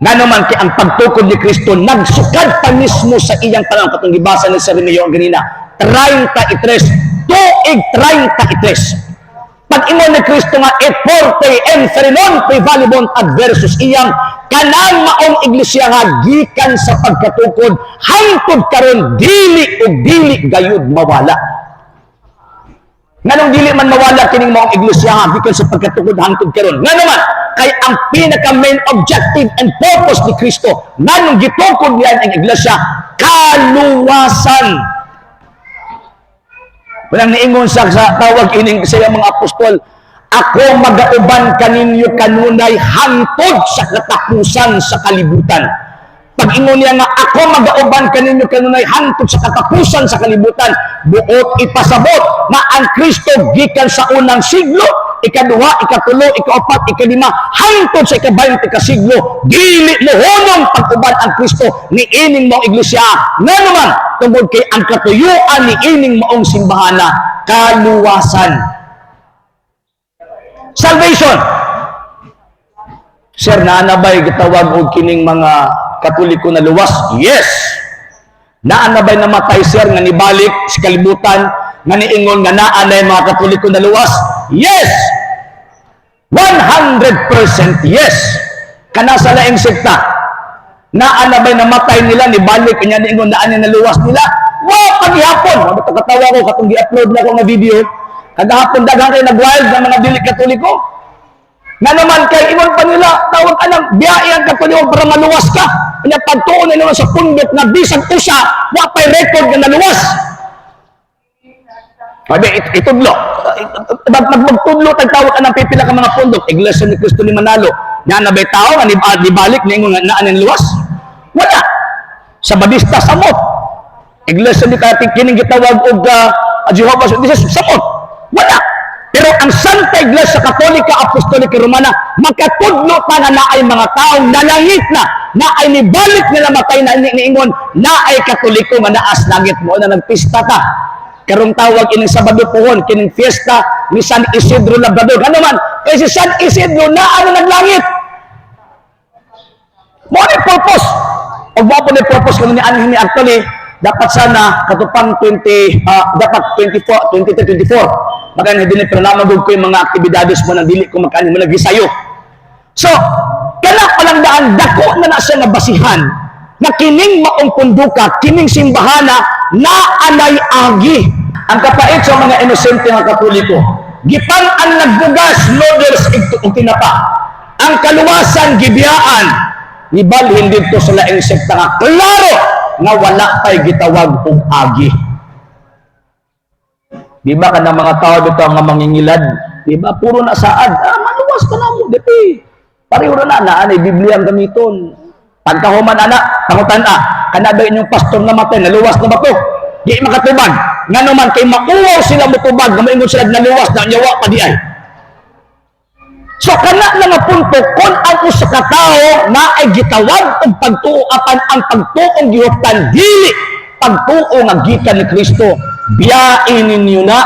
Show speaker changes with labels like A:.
A: Nga naman kay ang pagtukod ni Kristo nagsukad pa mismo sa iyang panahon katong gibasa ni Sir Romeo ganina 33 tuig 33 pag ingon ni Kristo nga et forte en frenon prevalibont adversus iyang kanang maong iglesia nga gikan sa pagkatukod hangtod karon dili ug dili gayud mawala. Nganong dili man mawala kining maong iglesia nga gikan sa pagkatukod hangtod karon? Nga naman kay ang pinaka main objective and purpose ni Kristo nganong gitukod niya ang iglesia kaluwasan. Walang niingon sa tawag ining sa mga apostol, ako magauban kaninyo kanunay hangtod sa katapusan sa kalibutan. Pag ingon niya nga ako magauban kaninyo kanunay hangtod sa katapusan sa kalibutan, buot ipasabot na ang Kristo gikan sa unang siglo, ikaduha, ikatulo, ikaapat, ikalima, hangtod sa ika-20 kasiglo, dili mohonong pag-uban ang Kristo ni ining maong iglesia. Nga naman, tungod kay ang katuyuan ni ining maong simbahana, kaluwasan. Salvation. Sir, naanabay gitawag og kining mga Katoliko na luwas? Yes. Naanabay namatay, sir, nga nibalik sa kalibutan, nga niingon nga naanay mga Katoliko na luwas? Yes. 100% yes. Kana sa laing sekta, naanabay namatay nila, nibalik, kanya niingon naanay na luwas nila? Wow, paghihapon. Katawa ko, katong gi-upload na ko nga video, kagahapon daghang kayo nag-wild ng mga dili Katoliko. Nga naman kay ingon pa nila, tawag anang biyahe ang Katoliko para maluwas ka. Kanya pagtuon na naman sa pundok na bisag usa, wapay record nga naluwas. Sabi, itudlo. Magtudlo, tagtawag ka ng pipila ka mga pundok. Iglesia ni Cristo ni Manalo. Nga nabay tao, nga nibalik, na ingon nga naan luwas. Wala. Sa Badista, samot. Iglesia ni kining gitawag og Jehovah's Witnesses, samot. Wala. Pero ang Santa Iglesia Katolika Apostolika Romana, makatudlo pa na naay mga taong nalangit na ay nibalik nila matay na niingon, na ay Katoliko nga naas langit mo na nagpista ta. Karong tawag ining Sabado pohon, kining fiesta ni San Isidro Labrador. Ano man, kay si San Isidro na ano naglangit. Mo ni purpose. Og mo ni purpose kuno ni anhin ni actually dapat sana katupang 23, 24. Magana dinhi pero namagod ko yung mga aktibidades mo nang dili ko makaani mo nagisayo. So, kana palang daan dako na siya nga basihan na kining maong punduka, kining simbahana na anay agi. Ang kapait sa mga inosente nga Katoliko, gipan ang nagbugas noodles ug tinapa. Ang kaluwasan gibiyaan nibalhin dito sa laing sekta nga klaro nga wala pay gitawag og agi. Di ba ka na mga tao dito ang mangingilad? Di ba? Puro na saad. Maluwas ka na mo. Dito pareho na naanay Biblia ang gamiton. Pagkahuman anak, pangutan kanabay inyong pastor na matay, naluwas na ba ito? Di makatubag. Nga naman, kay makuwaw sila mutubag, na maingon sila naluwas na nyawa pa di ay. So, kana na nga punto, kung ang usa ka tao na ay gitawag ang pagtuuapan ang pagtuong gihuptan, dili pagtuo nga gikan ni Kristo, biyain ninyo na